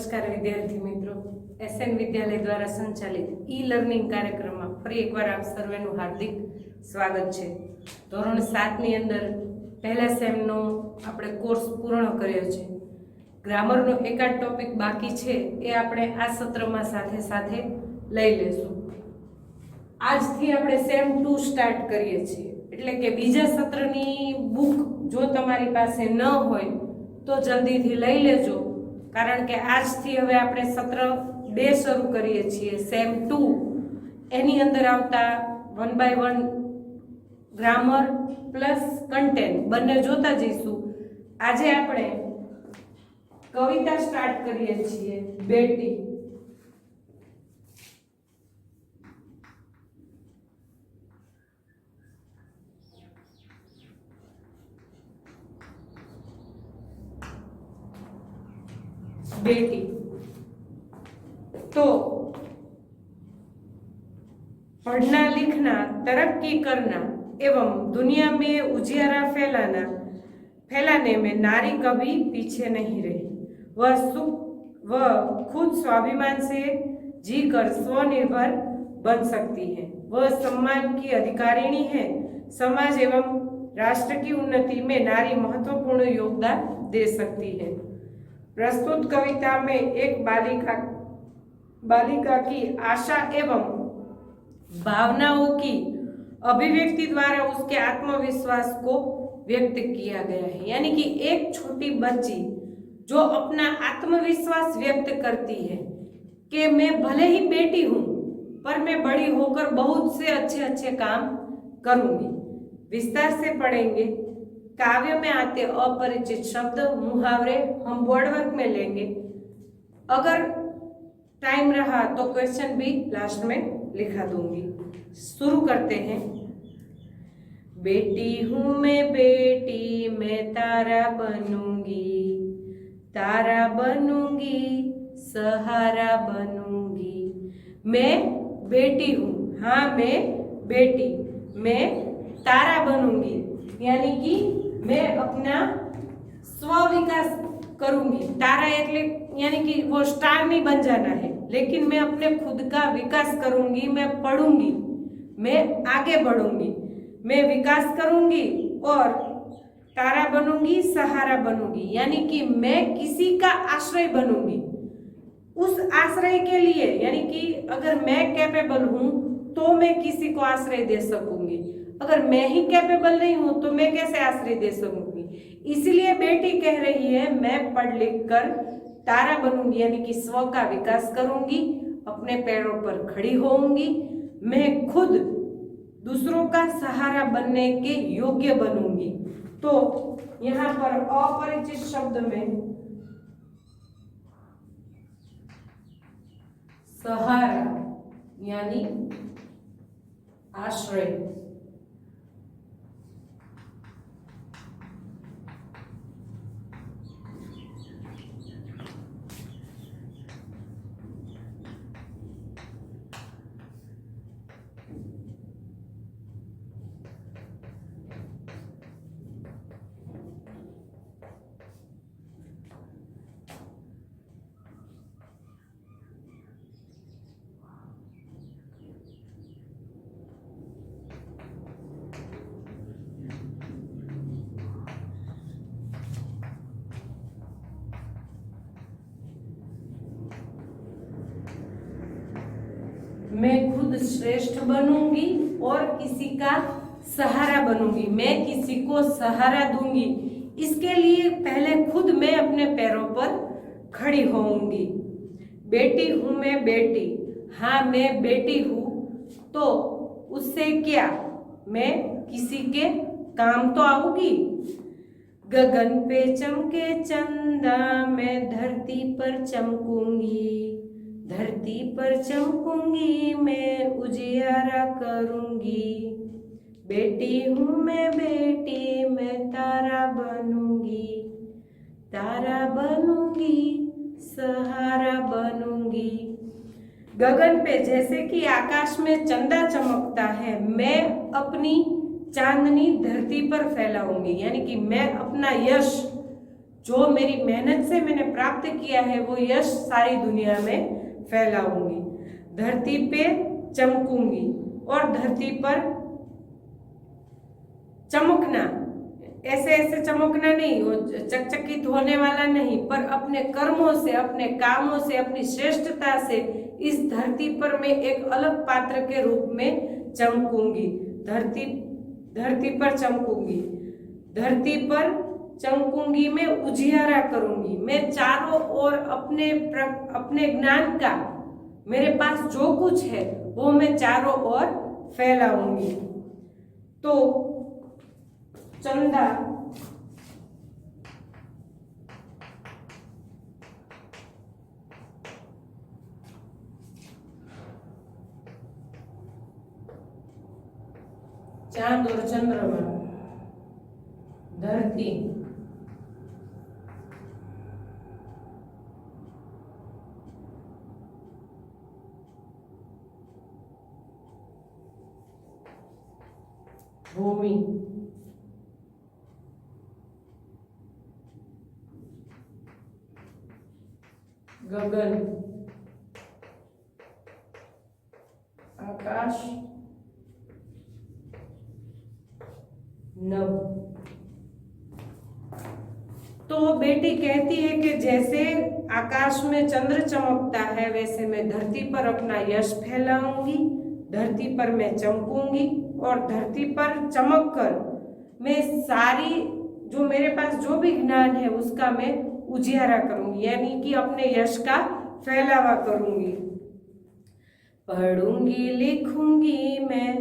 નમસ્કાર વિદ્યાર્થી મિત્રો, એસએન વિદ્યાલય દ્વારા સંચાલિત ઈ લર્નિંગ કાર્યક્રમમાં ફરી એકવાર આપ સર્વેનું હાર્દિક સ્વાગત છે। ધોરણ 7 ની અંદર પહેલા સેમનો આપણે કોર્સ પૂર્ણ કર્યો છે। ગ્રામરનો એકાદ ટોપિક બાકી છે એ આપણે આ સત્રમાં સાથે સાથે લઈ લેશું। આજથી આપણે સેમ 2 સ્ટાર્ટ કરીએ છીએ, એટલે કે બીજા સત્રની બુક જો તમારી પાસે ન હોય તો જલ્દીથી લઈ લેજો, કારણ કે આજથી હવે આપણે સત્ર 2 શરૂ કરીએ છીએ। સેમ 2 એની અંદર આવતા 1 બાય 1 ગ્રામર પ્લસ કન્ટેન્ટ બંને જોતા જઈશું। આજે આપણે કવિતા સ્ટાર્ટ કરીએ છીએ, બેટી। बेटी तो पढ़ना लिखना तरक्की करना एवं दुनिया में उजियारा फैलाने में नारी कभी पीछे नहीं रही। वह खुद स्वाभिमान से जीकर स्वनिर्भर बन सकती है। वह सम्मान की अधिकारिणी है। समाज एवं राष्ट्र की उन्नति में नारी महत्वपूर्ण योगदान दे सकती है। प्रस्तुत कविता में एक बालिका की आशा एवं भावनाओं की अभिव्यक्ति द्वारा उसके आत्मविश्वास को व्यक्त किया गया है। यानी कि एक छोटी बच्ची जो अपना आत्मविश्वास व्यक्त करती है कि मैं भले ही बेटी हूं पर मैं बड़ी होकर बहुत से अच्छे अच्छे काम करूंगी। विस्तार से पढ़ेंगे। काव्य में आते अपरिचित शब्द मुहावरे हम बोर्ड वर्क में लेंगे। अगर टाइम रहा तो क्वेश्चन भी लास्ट में लिखा दूंगी। शुरू करते हैं। बेटी हूँ मैं बेटी, मैं तारा बनूंगी, तारा बनूंगी, सहारा बनूंगी। मैं बेटी हूँ, हाँ मैं बेटी, मैं तारा बनूंगी, यानी कि मैं अपना स्व विकास करूंगी। तारा એટલે यानी कि वो स्टार नहीं बन जाना है, लेकिन मैं अपने खुद का विकास करूंगी। मैं पढ़ूंगी, मैं आगे बढ़ूंगी, मैं विकास करूंगी और तारा बनूंगी, सहारा बनूंगी, यानी कि मैं किसी का आश्रय बनूंगी। उस आश्रय के लिए यानी कि अगर मैं कैपेबल हूं तो मैं किसी को आश्रय दे सकूंगी। अगर मैं ही कैपेबल नहीं हूं तो मैं कैसे आश्रय दे सकूंगी। इसलिए बेटी कह रही है मैं पढ़ लिख कर तारा बनूंगी, यानी कि स्व का विकास करूंगी, अपने पैरों पर खड़ी होऊंगी, मैं खुद दूसरों का सहारा बनने के योग्य बनूंगी। तो यहाँ पर अपरिचित शब्द में सहारा यानी आश्रय, मैं खुद श्रेष्ठ बनूंगी और किसी का सहारा बनूंगी। मैं किसी को सहारा दूंगी, इसके लिए पहले खुद मैं अपने पैरों पर खड़ी होऊंगी। बेटी हूं मैं बेटी, हाँ मैं बेटी हूं, तो उससे क्या मैं किसी के काम तो आऊंगी। गगन पे चमके चंदा, मैं धरती पर चमकूंगी, धरती पर चमकूंगी, मैं उजियारा करूंगी। बेटी हूँ मैं बेटी, मैं तारा बनूंगी, तारा बनूंगी, सहारा बनूंगी। गगन पे जैसे कि आकाश में चंदा चमकता है, मैं अपनी चांदनी धरती पर फैलाऊंगी, यानी कि मैं अपना यश जो मेरी मेहनत से मैंने प्राप्त किया है वो यश सारी दुनिया में फैलाऊंगी। धरती पे चमकूंगी, और धरती पर चमकना ऐसे ऐसे चमकना नहीं, वो चकचकित होने वाला नहीं, पर अपने कर्मों से, अपने कामों से, अपनी श्रेष्ठता से इस धरती पर मैं एक अलग पात्र के रूप में चमकूंगी। धरती पर चमकूंगी, धरती पर चमकूंगी, मैं उजियारा करूंगी। मैं चारों ओर अपने ज्ञान का, मेरे पास जो कुछ है वो मैं चारों ओर फैलाऊंगी। तो चंदा चांद और चंद्रमा, धरती, भूमि, गगन, आकाश, नभ। तो बेटी कहती है कि जैसे आकाश में चंद्र चमकता है वैसे मैं धरती पर अपना यश फैलाऊंगी, धरती पर मैं चमकूंगी, और धरती पर चमक कर मैं सारी जो मेरे पास जो भी ज्ञान है उसका मैं उजियारा करूंगी, यानी कि अपने यश का फैलावा करूंगी। पढ़ूंगी लिखूंगी मैं,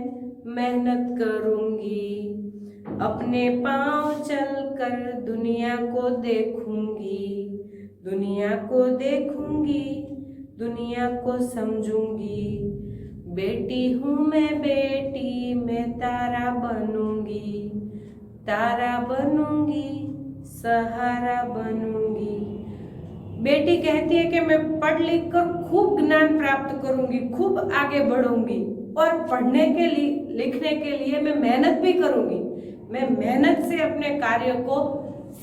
मेहनत करूंगी, अपने पांव चलकर दुनिया को देखूंगी, दुनिया को देखूंगी, दुनिया को समझूंगी। बेटी हूँ मैं बेटी, मैं तारा बनूंगी, तारा बनूंगी, सहारा बनूंगी। बेटी कहती है कि मैं पढ़ लिख कर खूब ज्ञान प्राप्त करूंगी, खूब आगे बढ़ूंगी, और पढ़ने के लिए, लिखने के लिए मैं मेहनत भी करूंगी। मैं मेहनत से अपने कार्य को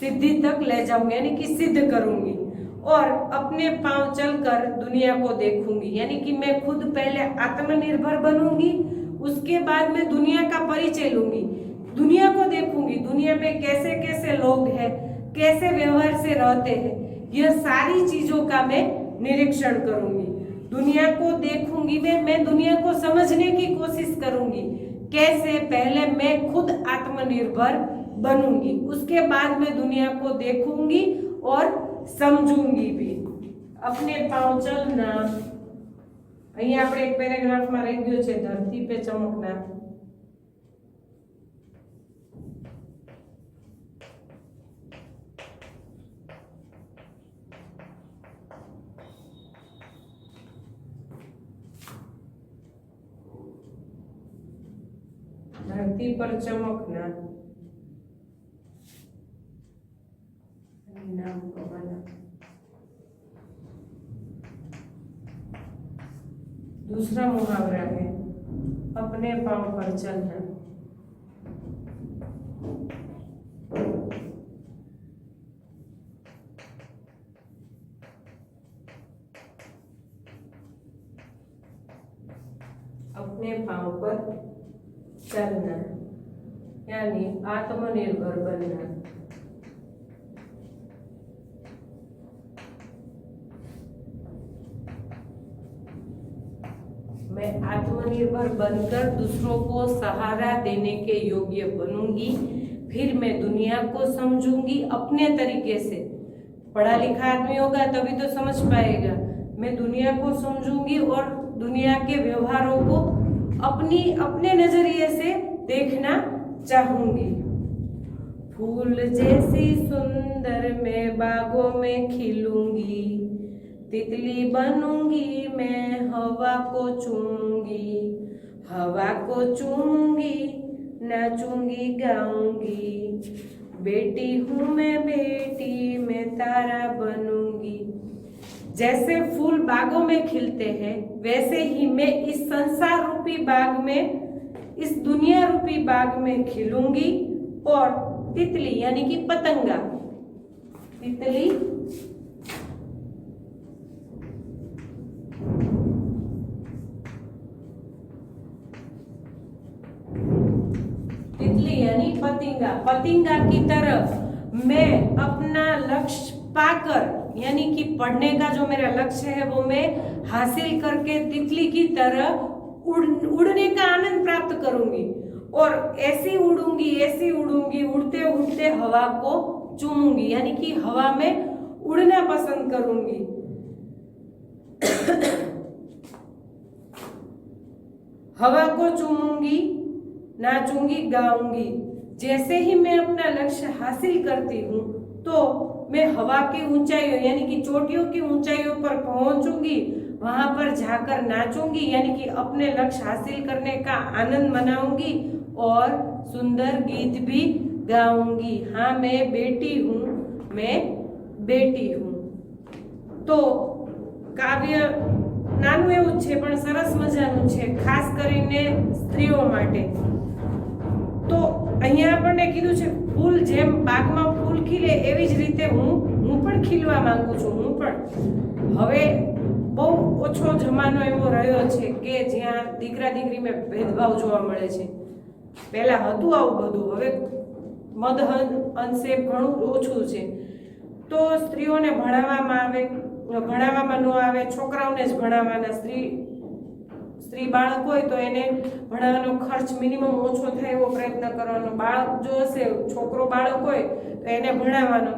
सिद्धि तक ले जाऊंगी, यानी कि सिद्ध करूंगी, और अपने पांव चलकर दुनिया को देखूंगी, यानी कि मैं खुद पहले आत्मनिर्भर बनूंगी, उसके बाद मैं दुनिया का परिचय लूंगी, दुनिया को देखूंगी, दुनिया में कैसे कैसे लोग हैं, कैसे व्यवहार से रहते हैं, यह सारी चीजों का मैं निरीक्षण करूंगी। दुनिया को देखूंगी मैं दुनिया को समझने की कोशिश करूंगी। कैसे? पहले मैं खुद आत्मनिर्भर बनूंगी, उसके बाद मैं दुनिया को देखूंगी और समझूंगी भी। अपने पांव चलना, અહીંયા આપણે એક પેરેગ્રાફમાં રહી ગયો છે ધરતી पे ચમકના। धरती पर चमकना, नाम को बना। दूसरा मुहावरा है अपने पांव पर चलना। अपने पांव पर चलना यानी आत्मनिर्भर बनना। मैं आत्मनिर्भर बनकर दूसरों को सहारा देने के योग्य बनूंगी, फिर मैं दुनिया को समझूंगी अपने तरीके से। पढ़ा लिखा आदमी होगा तभी तो समझ पाएगा। मैं दुनिया को समझूंगी और दुनिया के व्यवहारों को अपने नजरिए से देखना चाहूंगी। फूल जैसी सुंदर मैं बागों में खिलूंगी, तितली बनूंगी मैं हवा को चूमूंगी, हवा को चूमूंगी, नाचूंगी गाऊंगी। बेटी हूँ मैं बेटी, मैं तारा बनूंगी। जैसे फूल बागों में खिलते हैं वैसे ही मैं इस संसार रूपी बाग में, इस दुनिया रूपी बाग में खिलूंगी और तितली यानी कि पतंगा તિતલી तितली यानी पतंगा, पतंगा की तरफ मैं अपना लक्ष्य पाकर, यानी कि पढ़ने का जो मेरा लक्ष्य है वो मैं हासिल करके तितली की तरह उड़ने का आनंद प्राप्त करूंगी और ऐसी उड़ूंगी, उड़ते उड़ते हवा को चूमूंगी, यानी कि हवा में उड़ना पसंद करूंगी। हवा को चूमूंगी, नाचूंगी, गाऊंगी। जैसे ही मैं अपना लक्ष्य हासिल करती हूँ तो मैं हवा की ऊंचाइयों यानी कि चोटियों की ऊंचाइयों पर पहुंचूंगी, वहां पर जाकर नाचूंगी, यानी कि अपने लक्ष्य हासिल करने का आनंद मनाऊंगी और सुंदर गीत भी गाऊंगी। हाँ, मैं बेटी हूँ, मैं बेटी हूँ। तो કાવ્ય નાનું એવું છે પણ સરસ મજાનું છે, ખાસ કરીને સ્ત્રીઓ માટે। તો અહીંયા આપણને કીધું છે ફૂલ જેમ બાગમાં ફૂલ ખીલે એવી જ રીતે હું પણ ખીલવા માંગુ છું। હું પણ હવે બહુ ઓછો જમાનો એવો રહ્યો છે કે જ્યાં દીકરા દીકરીમાં ભેદભાવ જોવા મળે છે। પહેલા હતું આવું બધું, હવે મદહદ અંશે ઘણું ઓછું છે। તો સ્ત્રીઓને ભણાવવામાં ન આવે, છોકરાઓને જ ભણાવવાના। સ્ત્રી બાળક હોય તો એને ભણાવવાનો ખર્ચ મિનિમમ ઓછો થાય એવો પ્રયત્ન કરવાનો। બાળક જો હશે, છોકરો બાળક હોય તો એને ભણાવવાનો।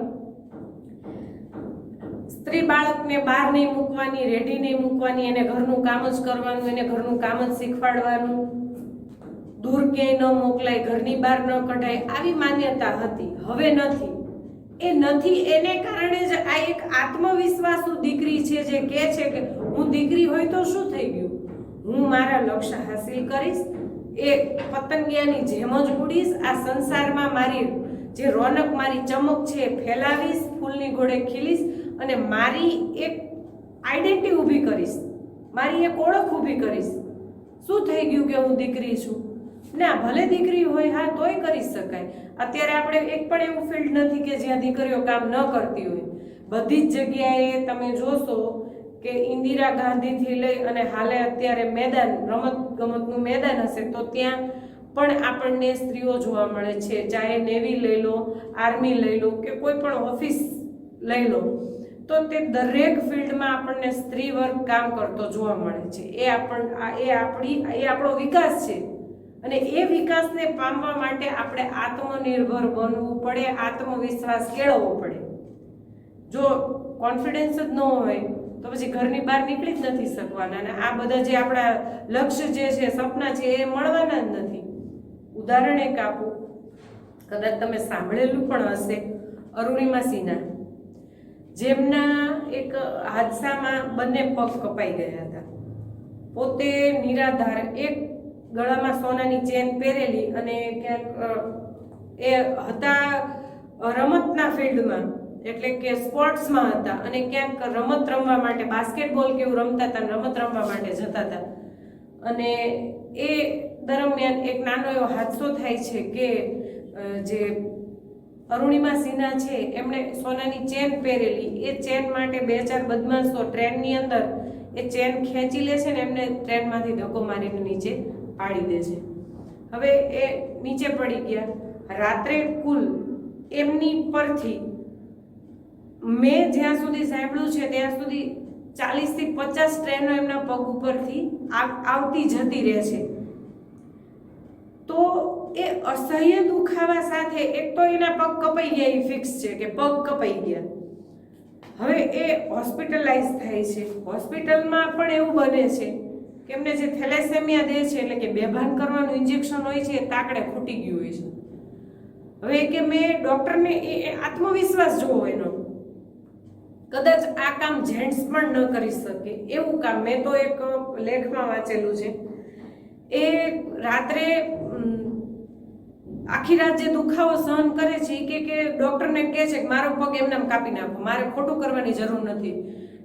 સ્ત્રી બાળકને બહાર નહીં મૂકવાની, રેડી નહીં મૂકવાની, એને ઘરનું કામ જ કરવાનું, એને ઘરનું કામ જ શીખવાડવાનું, દૂર ક્યાંય ન મોકલાય, ઘરની બહાર ન કઢાય, આવી માન્યતા હતી। હવે નથી। એ નથી એને કારણે જ આ એક આત્મવિશ્વાસુ દીકરી છે જે કહે છે કે હું દીકરી હોય તો શું થઈ ગયું, હું મારા લક્ષ્ય હાસિલ કરીશ, એ પતંગિયાની જેમ જ ઉડીશ, આ સંસારમાં મારી જે રોનક, મારી ચમક છે ફેલાવીશ, ફૂલની ઘોડે ખીલીશ અને મારી એક આઈડેન્ટિટી ઊભી કરીશ, મારી એક ઓળખ ઊભી કરીશ। શું થઈ ગયું કે હું દીકરી છું? ના, ભલે દીકરી હોય હા તોય કરી શકાય। અત્યારે આપણે એક પણ એવું ફિલ્ડ નથી કે જ્યાં દીકરીઓ કામ ન કરતી હોય। બધી જ જગ્યાએ તમે જોશો કે ઇન્દિરા ગાંધીથી લઈ અને હાલે અત્યારે મેદાન, રમત ગમતનું મેદાન હશે તો ત્યાં પણ આપણને સ્ત્રીઓ જોવા મળે છે। ચાહે નેવી લઈ લો, આર્મી લઈ લો કે કોઈ પણ ઓફિસ લઈ લો, તો તે દરેક ફિલ્ડમાં આપણને સ્ત્રી વર્ગ કામ કરતો જોવા મળે છે। એ આપણો વિકાસ છે અને એ વિકાસને પામવા માટે આપણે આત્મનિર્ભર બનવું પડે, આત્મવિશ્વાસ કેળવવો પડે। જો કોન્ફિડન્સ જ ન હોય તો પછી ઘરની બહાર નીકળી જ નથી શકવાના અને આ બધા જે આપણા લક્ષ્ય જે છે, સપના છે એ મળવાના જ નથી। ઉદાહરણ એક આપું, કદાચ તમે સાંભળેલું પણ હશે, અરુણિમા સિન્હા, જેમના એક હાદસામાં બંને પગ કપાઈ ગયા હતા। પોતે નિરાધાર, એક ગળામાં સોનાની ચેન પહેરેલી અને ક્યાંક એ હતા રમતના ફિલ્ડમાં, એટલે કે સ્પોર્ટ્સમાં હતા અને ક્યાંક રમત રમવા માટે, બાસ્કેટબોલ કેવું રમતા હતા, રમત રમવા માટે જતા હતા અને એ દરમિયાન એક નાનો એવો હાદસો થાય છે કે જે અરુણિમા સિન્હા છે એમણે સોનાની ચેન પહેરેલી, એ ચેન માટે 2-4 બદમાશો ટ્રેનની અંદર એ ચેન ખેંચી લે છે ને એમને ટ્રેનમાંથી ધક્કો મારીને નીચે પાડી દે છે। હવે એ નીચે પડી ગયા। રાત્રે કુલ એમની પરથી મેં જ્યાં સુધી સાંભળ્યું છે ત્યાં સુધી 40 થી 50 ટ્રેનો એમના પગ ઉપરથી આવતી જતી રહે છે। તો એ અસહ્ય દુખાવા સાથે એક તો એના પગ કપાઈ ગયા, એ ફિક્સ છે કે પગ કપાઈ ગયા। હવે એ હોસ્પિટલાઇઝ થાય છે। હોસ્પિટલમાં પણ એવું બને છે કે એમને જે થેલેસેમિયા દે છે, એટલે કે બેભાન કરવાનું ઇન્જેક્શન હોય છે, એ તાકડે ખૂટી ગયું હોય છે। હવે કે મેં ડોક્ટરને એ આત્મવિશ્વાસ જોવો એનો, કદાચ આ કામ જેન્ટ્સ પણ ન કરી શકે એવું કામ મેં તો એક લેખમાં વાંચેલું છે। એ રાત્રે આખી રાત જે દુખાવો સહન કરે છે કે ડોક્ટરને કહે છે કે મારો પગ એમને કાપી નાખો, મારે ખોટું કરવાની જરૂર નથી।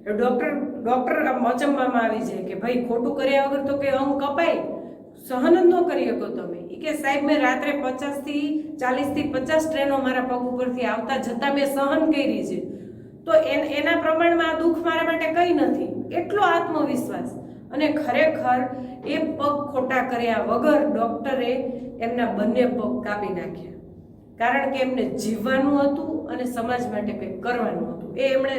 ડોક્ટર અચંબામાં આવી જાય કે ભાઈ ખોટું કર્યા વગર તો કે અંગ કપાય, સહન જ ન કરી શકો તમે। એ કે સાહેબ મેં રાત્રે 40 થી 50 ટ્રેનો મારા પગ ઉપરથી આવતા જતા મેં સહન કરી છે, તો એના પ્રમાણમાં આ દુઃખ મારા માટે કંઈ નથી, એટલો આત્મવિશ્વાસ. અને ખરેખર એ પગ ખોટા કર્યા વગર ડૉક્ટરે એમના બંને પગ કાપી નાખ્યા, કારણ કે એમને જીવવાનું હતું અને સમાજ માટે કંઈક કરવાનું હતું. એમણે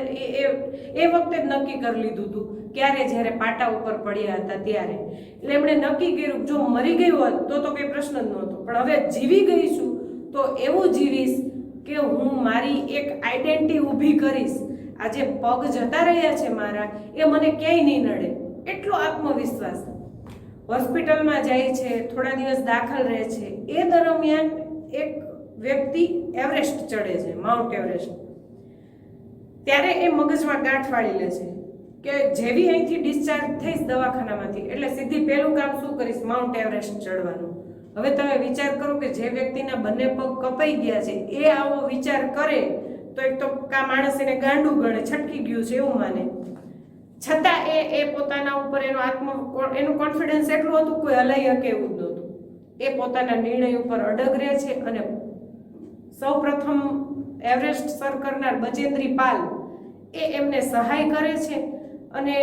એ વખતે જ નક્કી કરી લીધું હતું, ક્યારે જ્યારે પાટા ઉપર પડ્યા હતા ત્યારે. એટલે એમણે નક્કી કર્યું જો મરી ગયું હોત તો કંઈ પ્રશ્ન જ નહોતો, પણ હવે જીવી ગઈ છું તો એવું જીવીશ કે હું મારી એક આઈડેન્ટિટી ઊભી કરીશ. આજે પગ જતા રહ્યા છે મારા, એ મને ક્યાંય નહીં નડે, એટલો આત્મવિશ્વાસ. હોસ્પિટલમાં જાય છે, થોડા દિવસ દાખલ રહે છે. એ દરમિયાન એક વ્યક્તિ એવરેસ્ટ ચડે છે, માઉન્ટ એવરેસ્ટ. ત્યારે એ મગજમાં ગાંઠ વાળી લે છે કે જેવી અહીંથી ડિસ્ચાર્જ થઈશ દવાખાનામાંથી એટલે સીધી પહેલું કામ શું કરીશ, માઉન્ટ એવરેસ્ટ ચડવાનું. હવે તમે વિચાર કરો કે જે વ્યક્તિના બંને પગ કપાઈ ગયા છે એ આવો વિચાર કરે તો એક તો કા માણસ એને ગાંડું ગણે, છટકી ગયું છે એવું માને. છતાં એ પોતાના ઉપર એનું કોન્ફિડન્સ એટલું હતું, કોઈ હલાઈ શકે એવું જ નહોતું. એ પોતાના નિર્ણય ઉપર અડગ રહે છે અને સૌપ્રથમ એવરેસ્ટ સર કરનાર બચેન્દ્રી પાલ એમને સહાય કરે છે અને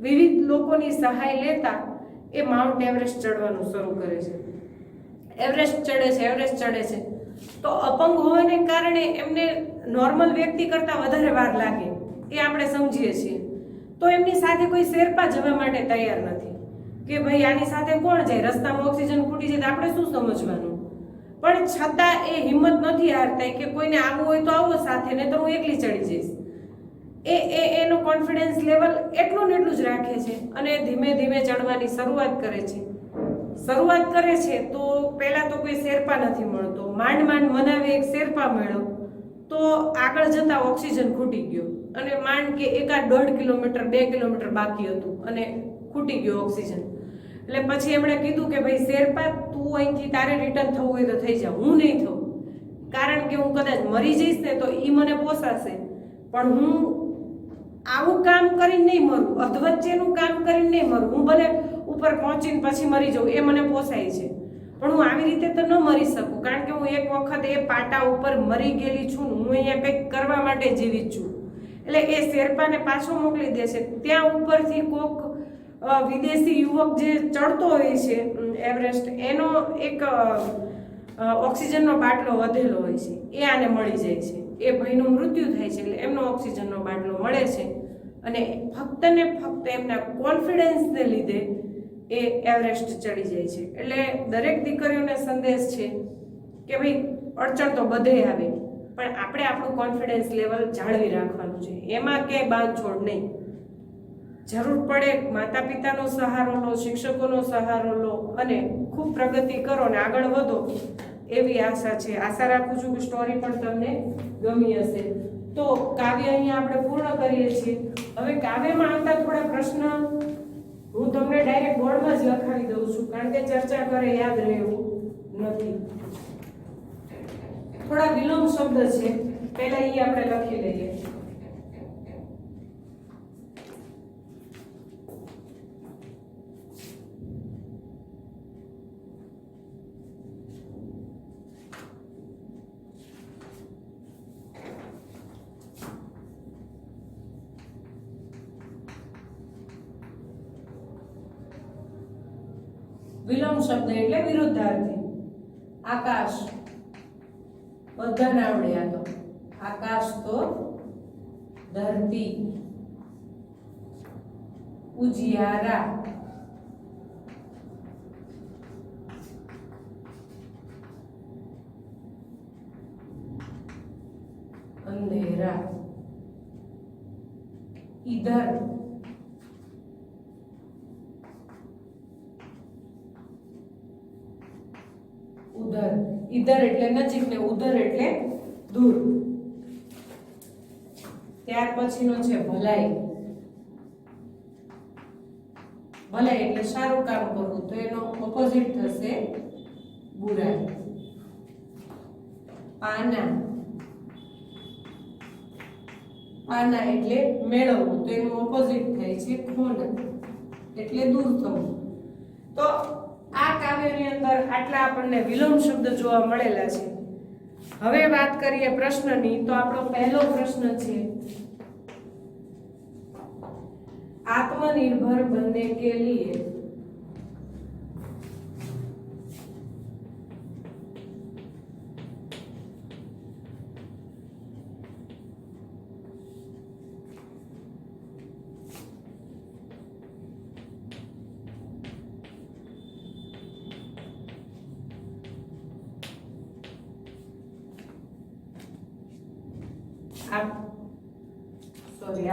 વિવિધ લોકોની સહાય લેતા એ માઉન્ટ એવરેસ્ટ ચડવાનું શરૂ કરે છે. એવરેસ્ટ ચડે છે તો અપંગ હોવાને કારણે એમને નોર્મલ વ્યક્તિ કરતાં વધારે વાર લાગે, એ આપણે સમજીએ છીએ. તો એમની સાથે કોઈ શેરપા જવા માટે તૈયાર નથી કે ભાઈ આની સાથે કોણ જાય, રસ્તામાં ઓક્સિજન ખૂટી જાય તો આપણે શું સમજવાનું. પણ છતાં એ હિંમત નથી હારતા કે કોઈને આવવું હોય તો આવો સાથે, ને તો હું એકલી ચડી જઈશ. એનો કોન્ફિડન્સ લેવલ એટલું ને એટલું જ રાખે છે અને ધીમે ધીમે ચડવાની શરૂઆત કરે છે. તો પહેલા તો કોઈ શેરપા નથી મળતો, માંડ મનાવે એક શેરપા મળ્યો તો આગળ જતા ઓક્સિજન ખૂટી ગયો અને માંડ કે 1.5 કિલોમીટર 2 કિલોમીટર બાકી હતું અને ખૂટી ગયો ઓક્સિજન. એટલે પછી એમણે કીધું કે ભાઈ શેરપા તું અહીંથી તારે રિટર્ન થવું હોય તો થઈ જા, હું નહીં થઉં, કારણ કે હું કદાચ મરી જઈશ ને તો એ મને પોસાશે, પણ હું આવું કામ કરીને નહીં મરું, અધવચ્ચેનું કામ કરીને નહીં મરું. હું ભલે ઉપર પહોંચીને પછી મરી જાઉં, એ મને પોસાય છે, પણ હું આવી રીતે તો ન મરી શકું, કારણ કે હું એક વખત એ પાટા ઉપર મરી ગયેલી છું, હું અહીંયા કંઈક કરવા માટે જીવિત છું. એટલે એ શેરપાને પાછો મોકલી દે છે. ત્યાં ઉપરથી કોક વિદેશી યુવક જે ચડતો હોય છે એવરેસ્ટ, એનો એક ઓક્સિજનનો બાટલો વધેલો હોય છે, એ આને મળી જાય છે. એ ભાઈનું મૃત્યુ થાય છે એટલે એમનો ઓક્સિજનનો બાટલો મળે છે અને ફક્ત ને ફક્ત એમના કોન્ફિડન્સને લીધે એ એવરેસ્ટ ચડી જાય છે. એટલે દરેક દીકરીઓને સંદેશ છે કે ભાઈ અડચણ તો બધે આવે, પણ આપણે આપણું કોન્ફિડન્સ લેવલ જાળવી રાખવાનું છે, એમાં ક્યાંય બાંધછોડ નહીં. જરૂર પડે માતા પિતાનો સહારો લો, શિક્ષકોનો સહારો લો અને ખૂબ પ્રગતિ કરો ને આગળ વધો એવી આશા છે. આશા રાખું છું કે સ્ટોરી પણ તમને ગમી હશે. તો કાવ્ય અહીંયા આપણે પૂર્ણ કરીએ છીએ. હવે કાવ્યમાં આવતા થોડા પ્રશ્ન હું તમને ડાયરેક્ટ બોર્ડમાં જ લખાવી દઉં છું, કારણ કે ચર્ચા કરે યાદ રહે એવું નથી. થોડા વિલોમ શબ્દ છે, પહેલા એ આપણે લખી લઈએ. વિલોમ શબ્દ એટલે વિરુદ્ધાર્થી. આકાશ બધાને આવડે, આ તો આકાશ તો ધરતી. ઉજિયારા અંધેરા. ઈધર ઉધર. ઈધર એટલે નજીક ને ઉધર એટલે દૂર. ત્યાર પછીનો છે ભલાઈ. ભલાઈ એટલે સારું કામ કરવું, તો એનો ઓપોઝિટ થશે બુરાઈ. પાના. પાના એટલે મેળવવું, તો એનું ઓપોઝિટ થાય છે ખોના એટલે દૂર થવું. તો આ કાવ્યની અંદર આટલા આપણને વિલોમ શબ્દ જોવા મળેલા છે. હવે વાત કરીએ પ્રશ્નની, તો આપણો પહેલો પ્રશ્ન છે, आत्मनिर्भर बनने के लिए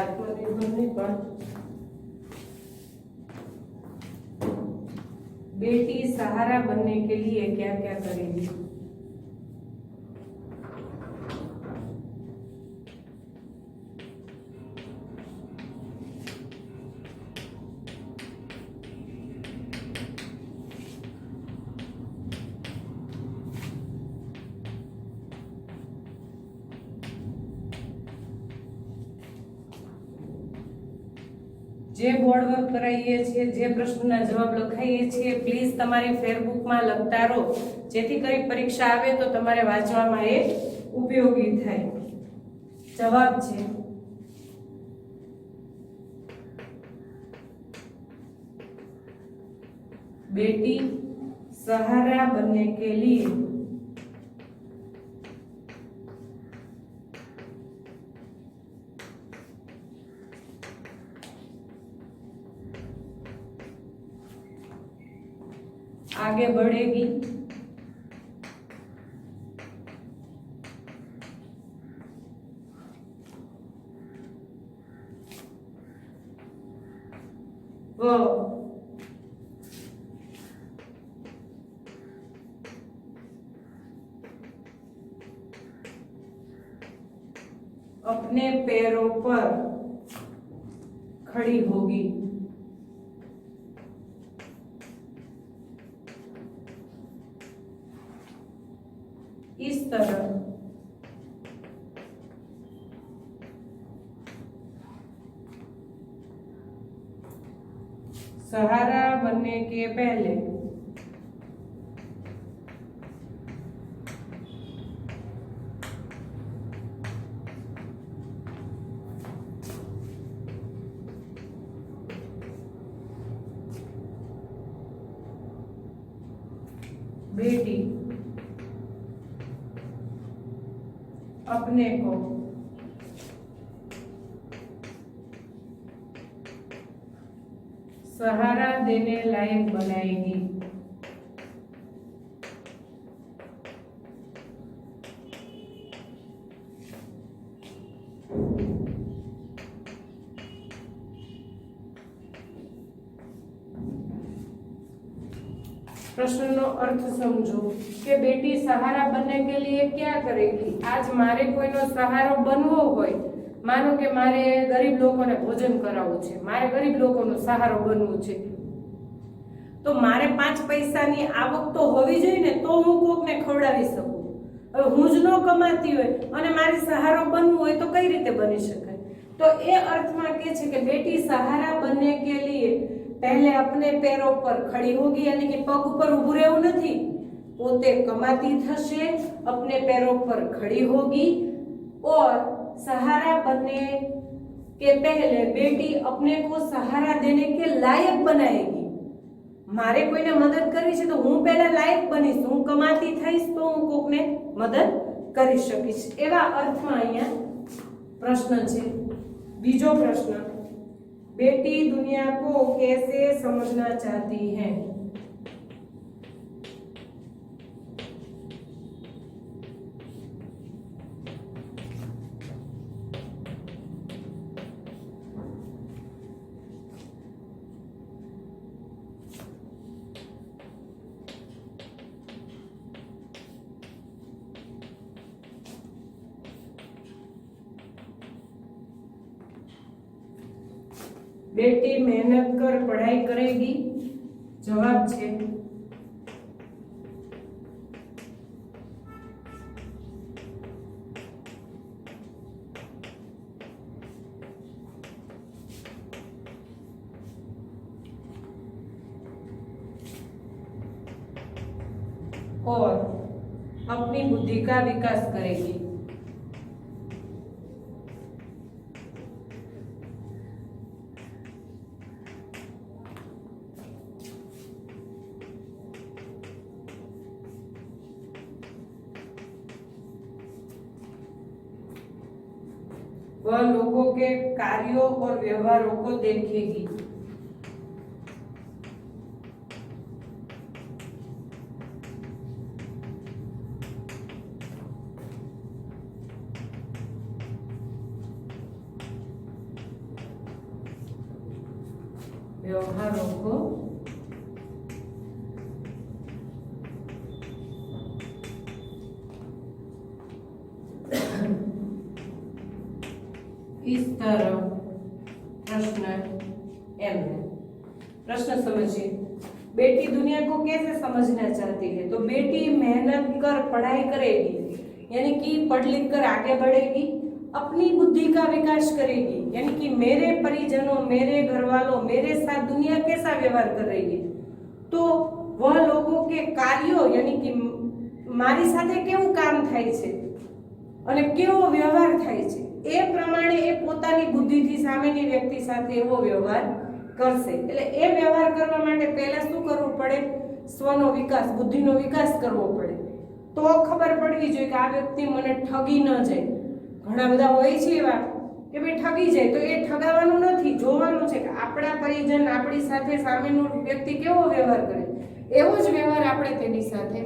आत्मनिर्भर नहीं पर बेटी सहारा बनने के लिए क्या क्या करेगी। જે બોર્ડ વર્ક કરાવીએ છીએ, જે પ્રશ્નના જવાબ લખાઈએ છીએ, પ્લીઝ તમારી ફેરબુકમાં લખતા રહો, જેથી કરી પરીક્ષા આવે તો તમારે વાંચવામાં એ ઉપયોગી થાય। જવાબ છે बेटी सहारा बनने के लिए आगे बढ़ेगी, वो अपने पैरों पर खड़ी होगी। इस तरह सहारा बनने के पहले बेटी अपने को सहारा देने लायक बनाएगी। प्रश्न अर्थ समझो कि बेटी सहारा बनने के लिए क्या करेगी। आज मारे कोईनो सहारो बनवो होय, मानो के मारे गरीब लोकोने भोजन करावવું છે, मारे गरीब लोकोनो सहारो बनવું છે, तो मारे 5 पैसानी आवक तो होवी જોઈએ ને, તો હું કોકને ખવડાવી શકું। હવે હું જ ન કમાતી હોય અને મારે સહારો બનવું હોય તો કઈ રીતે બની શકાય। તો એ અર્થમાં કહે છે કે બેટી સહારા बनने के लिए पहले अपने पैरों पर खड़ी होगी, यानी कि पग ऊपर ઊભું રહેવું નથી, પોતે કમાતી થશે, अपने पैरों पर खड़ी होगी और सहारा बनने के पहले बेटी अपने को सहारा देने के लायक बनाएगी। मारे कोईने मदद करवी छे तो हूँ पहला लायक बनीश, हूँ कमाती थईश तो हूँ कोकने मदद करी सकीश। एवा अर्थमां अहींया प्रश्न छे। बीजो प्रश्न, बेटी दुनिया को कैसे समझना चाहती है। बेटी मेहनत कर पढ़ाई करेगी। जवाब छे और अपनी बुद्धि का विकास करेगी। वह लोगों के कार्यों और व्यवहारों को देखेगी। व्यवहारों को इस तरह प्रश्न एम है। प्रश्न समझिए, बेटी दुनिया को कैसे समझना चाहती है? तो बेटी मेहनत कर पढ़ाई करेगी, यानी कि पढ़ लिख कर आगे बढ़ेगी, अपनी बुद्धि का विकास करेगी, यानी कि मेरे परिजनों, मेरे घर वालों, मेरे साथ दुनिया कैसा व्यवहार कर रही है, तो वह लोगों के कार्यों, यानी कि मारी साथे केवुं काम थाय छे અને કેવો વ્યવહાર થાય છે એ પ્રમાણે એ પોતાની બુદ્ધિથી સામેની વ્યક્તિ સાથે એવો વ્યવહાર કરશે। એટલે એ વ્યવહાર કરવા માટે પહેલા શું કરવું પડે? સ્વનો વિકાસ, બુદ્ધિનો વિકાસ કરવો પડે। તો ખબર પડવી જોઈએ કે આ વ્યક્તિ મને ઠગી ન જાય। ઘણા બધા હોય છે એવા કે ભાઈ ઠગી જાય, તો એ ઠગાવાનું નથી, જોવાનું છે કે આપણા પરિજન આપણી સાથે સામેનો વ્યક્તિ કેવો વ્યવહાર કરે, એવો જ વ્યવહાર આપણે તેની સાથે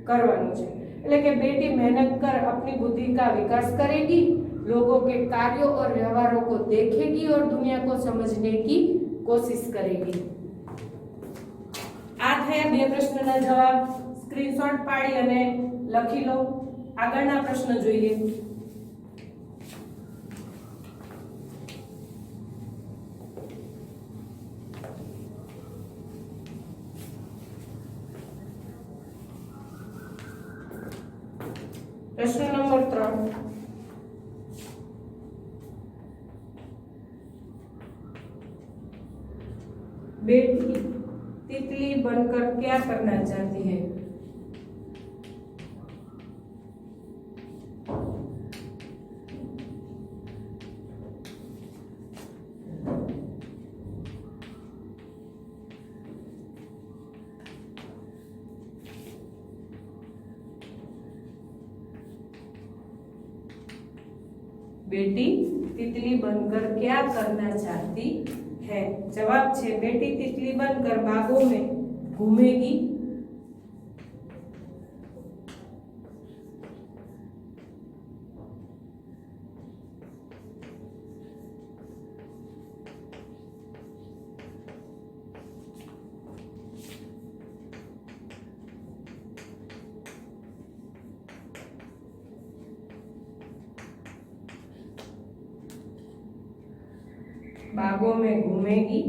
કરવાનો છે। એટલે કે बेटी मेहनत कर अपनी बुद्धि का विकास करेगी, लोगों के कार्यों और व्यवहारों को देखेगी और दुनिया को समझने की कोशिश करेगी। आ थया बे प्रश्नना जवाब। स्क्रीनशॉट पाड़ी अने लखी लो। આગળના પ્રશ્ન જોઈએ। प्रश्न नंबर 3, बेटी तितली बनकर क्या करना चाहती है? बेटी तितली बनकर क्या करना चाहती है? जवाब छे बेटी तितली बनकर बागों में घूमेगी, बागों में घूमेगी,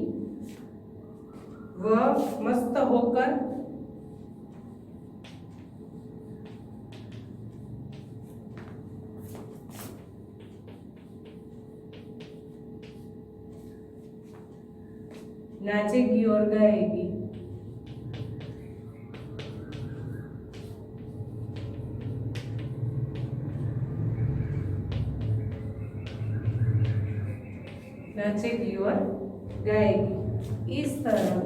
वह मस्त होकर नाचेगी और गाएगी। नाचेगी और गाएगी। इस तरह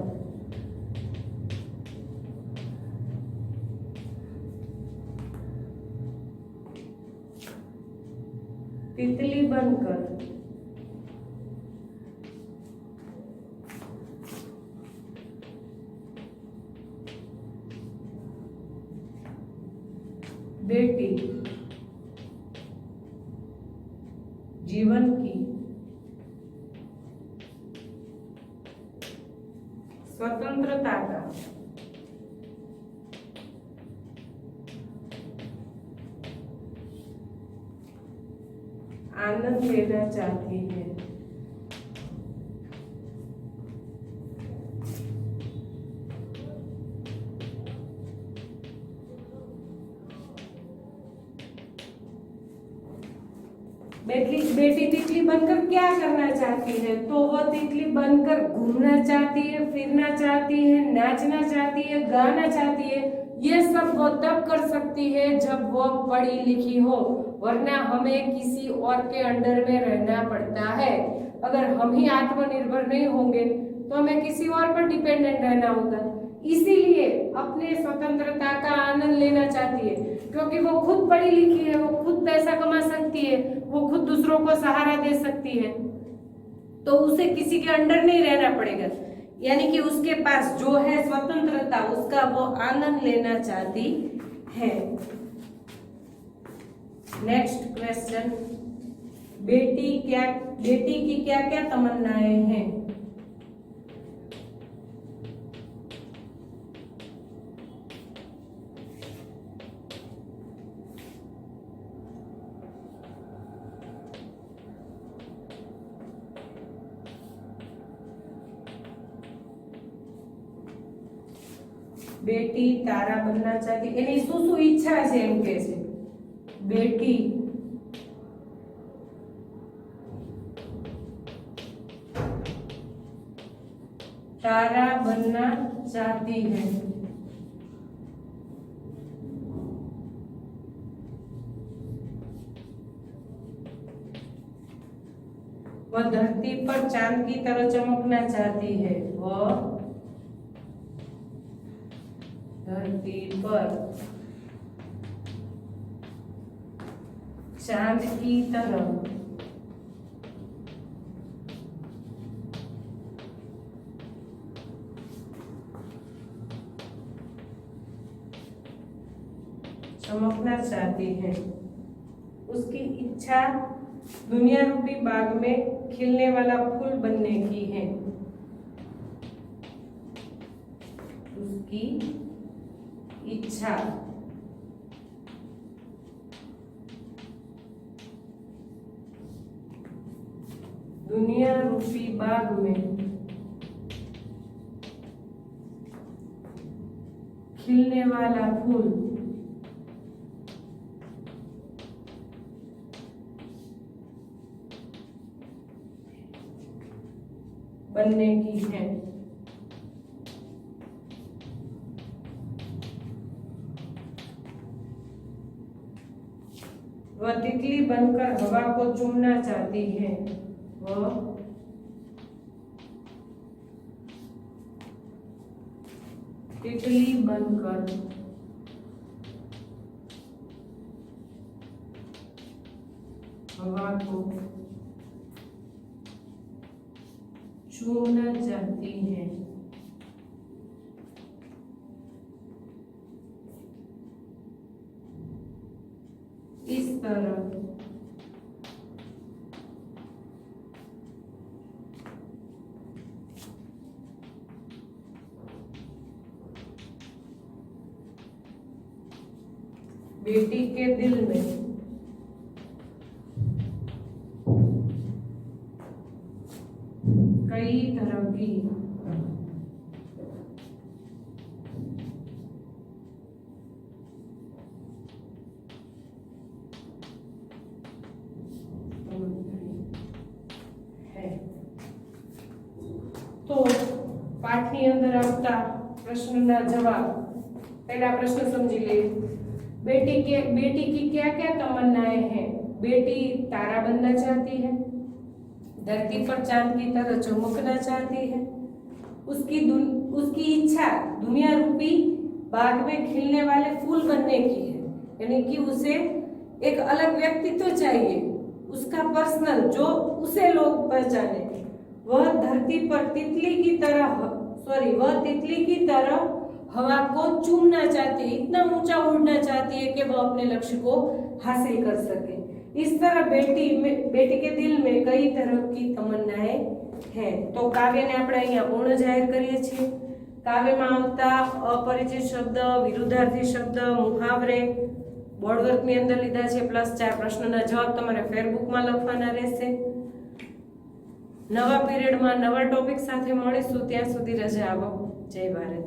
तितली बनकर बेटी जीवन की स्वतंत्रता का आनंद लेना चाहती है। बेटी तितली बनकर क्या करना चाहती है? तो वो तितली बनकर घूमना चाहती है, फिरना चाहती है, नाचना चाहती है, गाना चाहती है। ये सब वो तब कर सकती है जब वो पढ़ी लिखी हो, वरना हमें किसी और के अंडर में रहना पड़ता है। अगर हम ही आत्मनिर्भर नहीं होंगे तो हमें किसी और पर डिपेंडेंट रहना होगा। इसीलिए अपने स्वतंत्रता का आनंद लेना चाहती है, क्योंकि वो खुद पढ़ी लिखी है, वो खुद पैसा कमा सकती है, वो खुद दूसरों को सहारा दे सकती है, तो उसे किसी के अंडर नहीं रहना पड़ेगा। यानी कि उसके पास जो है स्वतंत्रता, उसका वो आनंद लेना चाहती है। नेक्स्ट क्वेश्चन, बेटी की क्या क्या तमन्नाएं हैं? बेटी तारा बनना चाहती, એની શું શું ઈચ્છા છે એમ કહે છે। बेटी तारा बनना चाहती है। वह धरती पर चांद की तरह चमकना चाहती है। वह धरती पर चांद की तरह चमकना चाहती है। उसकी इच्छा दुनिया रूपी बाग में खिलने वाला फूल बनने की है। उसकी इच्छा दुनिया रूपी बाग में खिलने वाला फूल बनने की है। वह तितली बनकर हवा को चूमना चाहती है। वह तितली बनकर हवा को चूमना चाहती है। इस तरह बेटी के दिल में कई तरह की तो पाठनी अंदर आवता प्रश्नना जवाब। पहला प्रश्न समझी ले, बेटी की क्या क्या तमन्नाएं हैं? बेटी तारा बनना चाहती है, धरती पर चांद की तरह चमकना चाहती है, उसकी इच्छा दुनिया रूपी बाग में खिलने वाले फूल बनने की है। यानी कि उसे एक अलग व्यक्तित्व चाहिए, उसका पर्सनल, जो उसे लोग पहचाने। वह धरती पर तितली की तरह हवा को चूमना चाहती है, इतना ऊंचा उड़ना चाहती है कि वह अपने लक्ष्य को हासिल कर सके। इस तरह बेटी के दिल में कई तरह की तमन्नाएं हैं। तो काव्य ने આપણે અહીંયા પૂર્ણ જાહેર કરીએ છીએ। કાવ્યમાં આવતા અપરિચિત શબ્દ, વિરુદ્ધાર્થી શબ્દ, મુહાવરે બોર્ડવર્કની અંદર લીધા છે, પ્લસ 4 પ્રશ્નના જવાબ તમારે ફેરબુકમાં લખવાના રહેશે। નવા પીરિયડમાં નવા ટોપિક સાથે મળીશું, ત્યાં સુધી રજા આપો। જય ભારત।